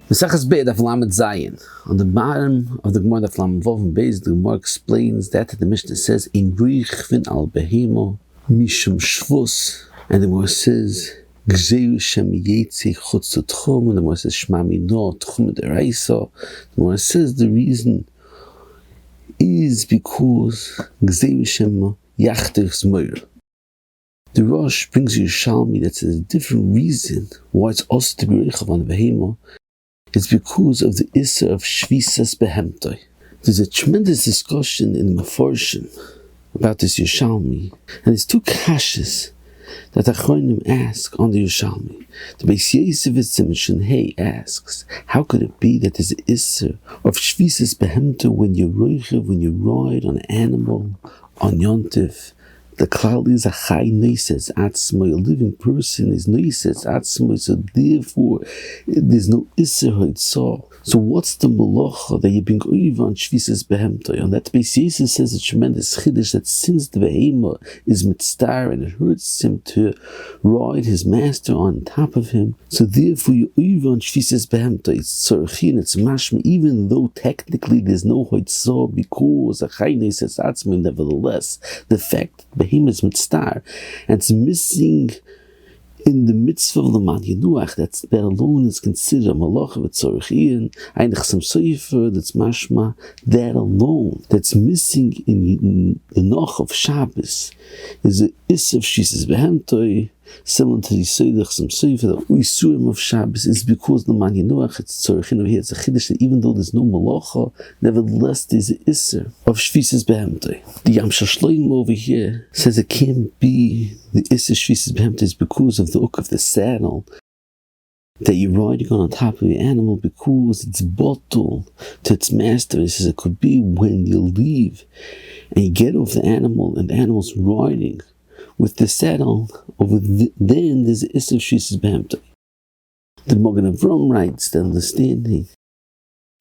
Mesachas Be'ed of Lamed Zayin. On the bottom of the Gemara of Lamed Vav and Beis, the Gemara explains that the Mishnah says in brochev al behemo mishum shvus, and the Gemara says Gezeirat chutz techumin. The Gemara says shmami no techumin Beraira. The Gemara says the reason is because Gezeirat yachtich zmoir. The Rosh brings you a Shalmi that says a different reason why it's also to be brochev on the behemo. It's because of the Issa of Shevisat Behemto. There's a tremendous discussion in the Mefarshim about this Yerushalmi, and there's two kashas that Achronim ask on the Yerushalmi. The Beitzah asks, how could it be that there's an Issa of Shevisat Behemto when you brochev, when you ride on an animal, on Yontif? The klal is a chai noises atzmo, a living person is noises atzmo, so therefore there's no iser ha'tzah. So what's the malacha that you bring over on Shevisat Behemto? On that basis, it says a tremendous chiddush that since the behema is mitzvah and it hurts him to ride his master on top of him, so therefore you over on Shevisat Behemto. It's tzorchin, it's mashma, even though technically there's no ha'tzah because a chai noises atzmo. Nevertheless, the fact behema is mitzvah and it's missing in the mitzvah of the man Yenuach, that alone is considered a malach of a tzorchin, eigentlich some sofer, that's mashma, that alone, that's missing in the noch of Shabbos, is the is of Shevisat Behemto, similar to the Seidach some sofer, the Uisurim of Shabbos, is because the man Yenuach, it's tzorchin over here, it's a chiddush that even though there's no malacha, nevertheless there's an Isser of Shevisat Behemto. The Yam Shashloim over here says it can't be the Isser Shevisat Behemto is because of the hook of the saddle that you're riding on top of the animal, because it's bottled to its master. It says it could be when you leave and you get off the animal and the animal's riding with the saddle over then there's the Isser Shevisat Behemto. The Magen Avram writes the understanding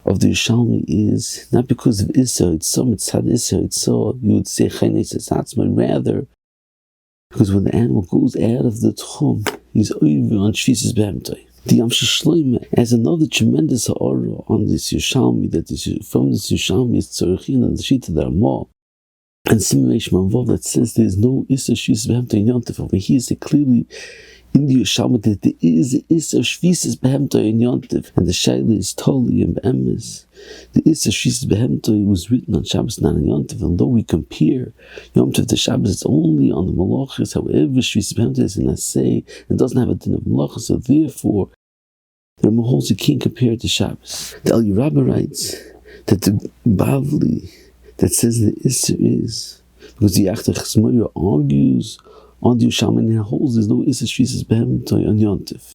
of the Yerushalmi is not because of Isser, it's so mitzad Isser, it's so you would say Chaynes Esatzman, rather because when the animal goes out of the tchum, he's over on Shevisat Behemto. The Yam Shashloim has another tremendous ha'ara on this Yerushalmi, that from this Yerushalmi is tzorchin and the sheet of the Ramah, and Simreish Manvov that says there is no Isser Shevisat Behemto in Yontif. Over here is clearly in the Yerushalmi that there is an Isser Shevisat Behemto in Yontif, and the Shaila is totally in Be'emes. The Isser Shevisat Behemto was written on Shabbos, not on Yontif, and though we compare Yom Tov to Shabbos, it's only on the Malachas. However, Shevisat Behemto is an assay and doesn't have a din of Malachas, so therefore the Rambam holds you can't compare it to Shabbos. The El Yerabba writes that the Bavli that says the Isser is because the Yachtach Zmoyer argues on the Yerushalmi and holds there's no Isser Shevisat Behemto on Yontif.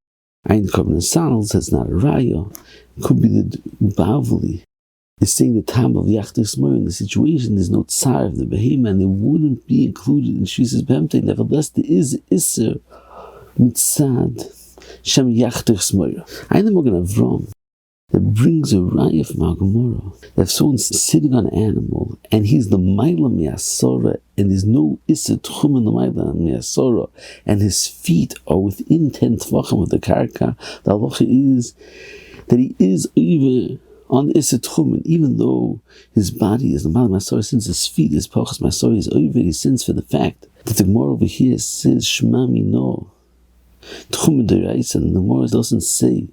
Ein Korban Sal says not a raya. It could be the Bavli is saying the time of Yachtach Zmoyer in the situation there's no tsar of the behema and it wouldn't be included in Shevisat Behemto. Nevertheless, there is Isser mitzad Shem Yachtach Zmoyer. Ein Magen Avram that brings a raya from our Gemara that if someone's sitting on an animal and he's the Maila Me'asora and there's no Issa techumin the Maila Me'asora and his feet are within 10 tvachim of the karka, the halacha is that he is over on the Issa techumin, even though his body is the Maila Me'asora, since his feet is Pachas Me'asora, he's over, he sins for the fact that the Gemara over here says Shmami no techumin Beraira, and the Gemara doesn't say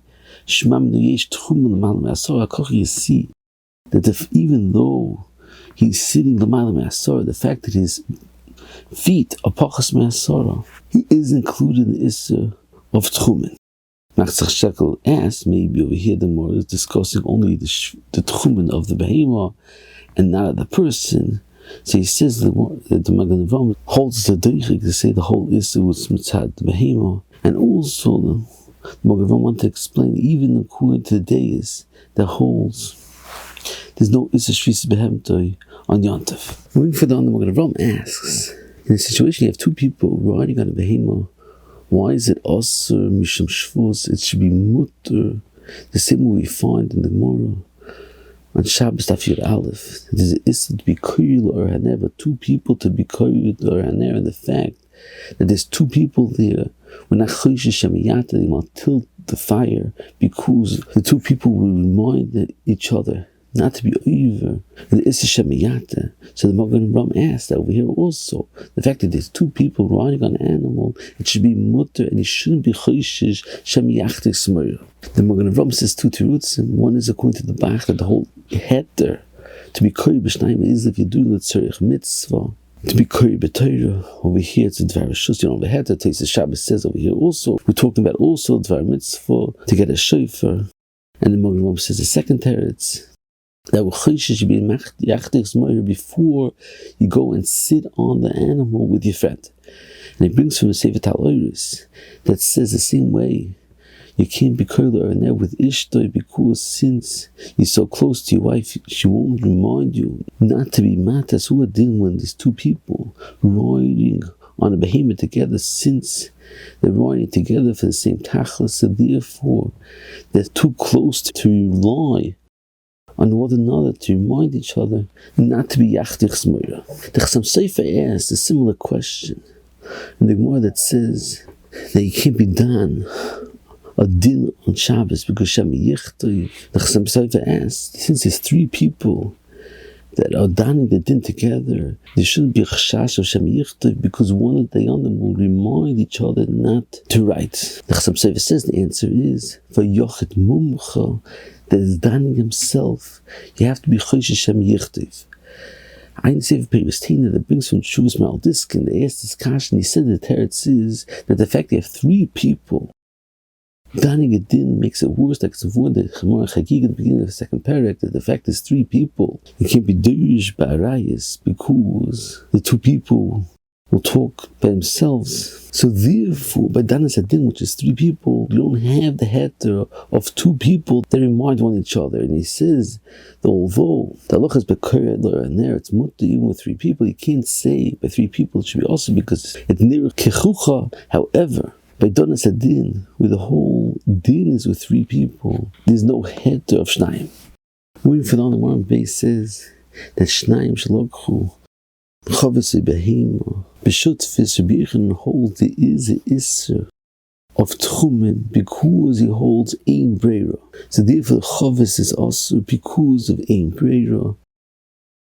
Shmam yesh techumin l'malam me'asor. HaKoch, you see that even though he's sitting l'malam me'asor, the fact that his feet are pachas me'asor, he is included in the Isser of techumin. Nachzach Shekel asks, maybe over here the more is discussing only the techumin of the behema and not of the person. So he says that the Magen Avram holds the deichik to say the whole Isser was mitzad the behema, and also the Magen Avram want to explain even according to the days that holds there's no Isser Shevisat Behemto on Yontif. Moving further on, the Magen Avram asks, in a situation you have two people riding on a behema, why is it asur mishum shvus? It should be mutter, the same way we find in the Gemara on Shabbos Daf Yud Aleph. There's an Isser to be koyil or haner, two people to be koyil or haner, and the fact that there's two people there, we're not choishes shemiyatadim until the fire, because the two people will remind each other not to be over. And the Shemiyata. So the Magen Ram asked over here also, the fact that there's two people riding on an animal, it should be mutter and it shouldn't be choishish Shemiyachtik Smoyer. The Magen Ram says two terutzim. One is according to the Bach that the whole heter to be koi b'shnayim is if you're doing the tzorich mitzvah. To be koi b'Torah, over here it's a dvar shus. Over here, the Teis Shabbos says over here also, we're talking about also dvar mitzvah to get a shofar. And the Magen Ram says the second teretz that choishish should be yachtik smoyer before you go and sit on the animal with your friend. And it brings from the Shevisat Behemto that says the same way. You can't be curler and there with Ishtoi because since you're so close to your wife, she won't remind you not to be matas who are dealing when there's two people riding on a behemoth together, since they're riding together for the same tachlis, so therefore they're too close to rely on one another to remind each other not to be yachtig smoyer. The Chasam Sofer asks a similar question in the Gemara that says that you can't be done a din on Shabbos because Shemi Yichtoi. The Chasam Sofer asks, since there's three people that are daning the din together, there shouldn't be a chashash of Shemi Yichtoi because one of the other will remind each other not to write. The Chasam Sofer says the answer is for Yochid Mumcha, that is daning himself. You have to be choshesh Shemi Yichtoi. Ein Sefer Peristina that brings from Shuvas Maldiskin, they asked this question, he said the teretz is that the fact they have three people daning a din makes it worse, like it's avoid the Gemara Chagig at the beginning of the second parak, that the fact there's three people, you can't be durish Beraira because the two people will talk by themselves. So therefore, by danas a din, which is three people, you don't have the heter of two people that remind one each other. And he says that although the halacha is b'koyer and there it's mutter even with three people, you can't say by three people it should be also because it's near kechucha. However, by danas a din, where the whole din is with three people, there's no heter of shnayim. Moving further, the one base says that shnayim shalokhu Shevisat Behemto b'shutfis Rebbeinu holds there is a isser of techumin because he holds ein Beraira. So therefore the chavis is also because of ein Beraira.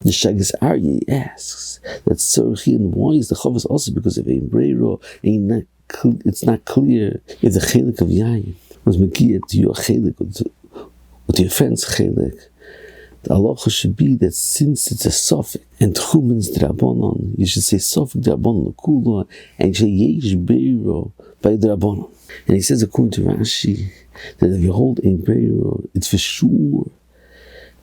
The Gezeirat asks that tzorchin, why is the chavis also because of ein Beraira? It's not clear if the chelik of yayin was megiat to your chelik or to your friend's chelik. The halacha should be that since it's a suffix and techumin's drabanan, you should say suffix drabanan l'kula and yesh Beraira by drabanan. And he says according to Rashi that if you hold ein Beraira, it's for sure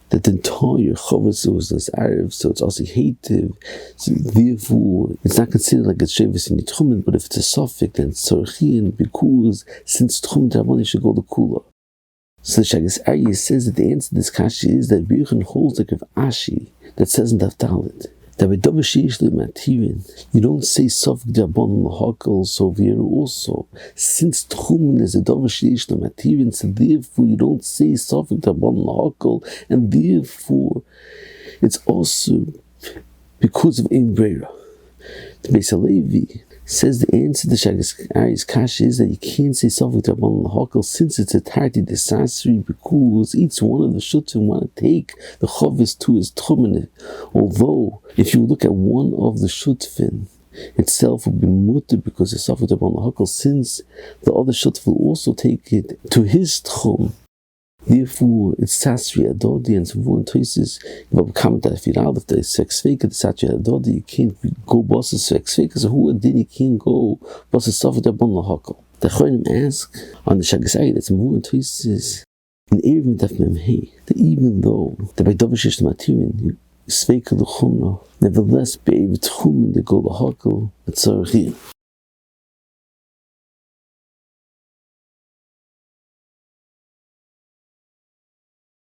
that the entire chavis was this Arab, so it's also hated. So therefore, it's not considered like a shevis in the techumin, but if it's a suffix, then it's tzorchin because since techumin drabanan, you should go to kula. So the Gezeirat says that the answer to this kasha is that Beitzah holds like of Ashi that says in Daf Dalet that with davar sheish matirin you don't say suffix drabanan l'hakel. So here also, since techumin is a davar sheish matirin, so therefore you don't say suffix drabanan l'hakel, and therefore it's also because of ein Beraira. The Beitzah Levi says the answer to Shagi's kasha is that you can't say suffix drabanan l'hakel since it's a tarti desasri because each one of the shutim want to take the chavis to his techumin. Although if you look at one of the shutvin itself will be mutter because it's suffix drabanan l'hakel, since the other shut will also take it to his tchum. Therefore, it's Sasri Adodi, and some more choices. If comment that if you're out of the sex fake, the Sasri Adodi, you can't go bosses sex fake, so who did you can't go bosses suffer the bon lahakal. The Chonim ask on the Gezeirat that some more choices in Erevin Daf Memhei that even though the by davar sheish matirin is fake the chumra, nevertheless be able to techumin the go lahakal at tzorchin.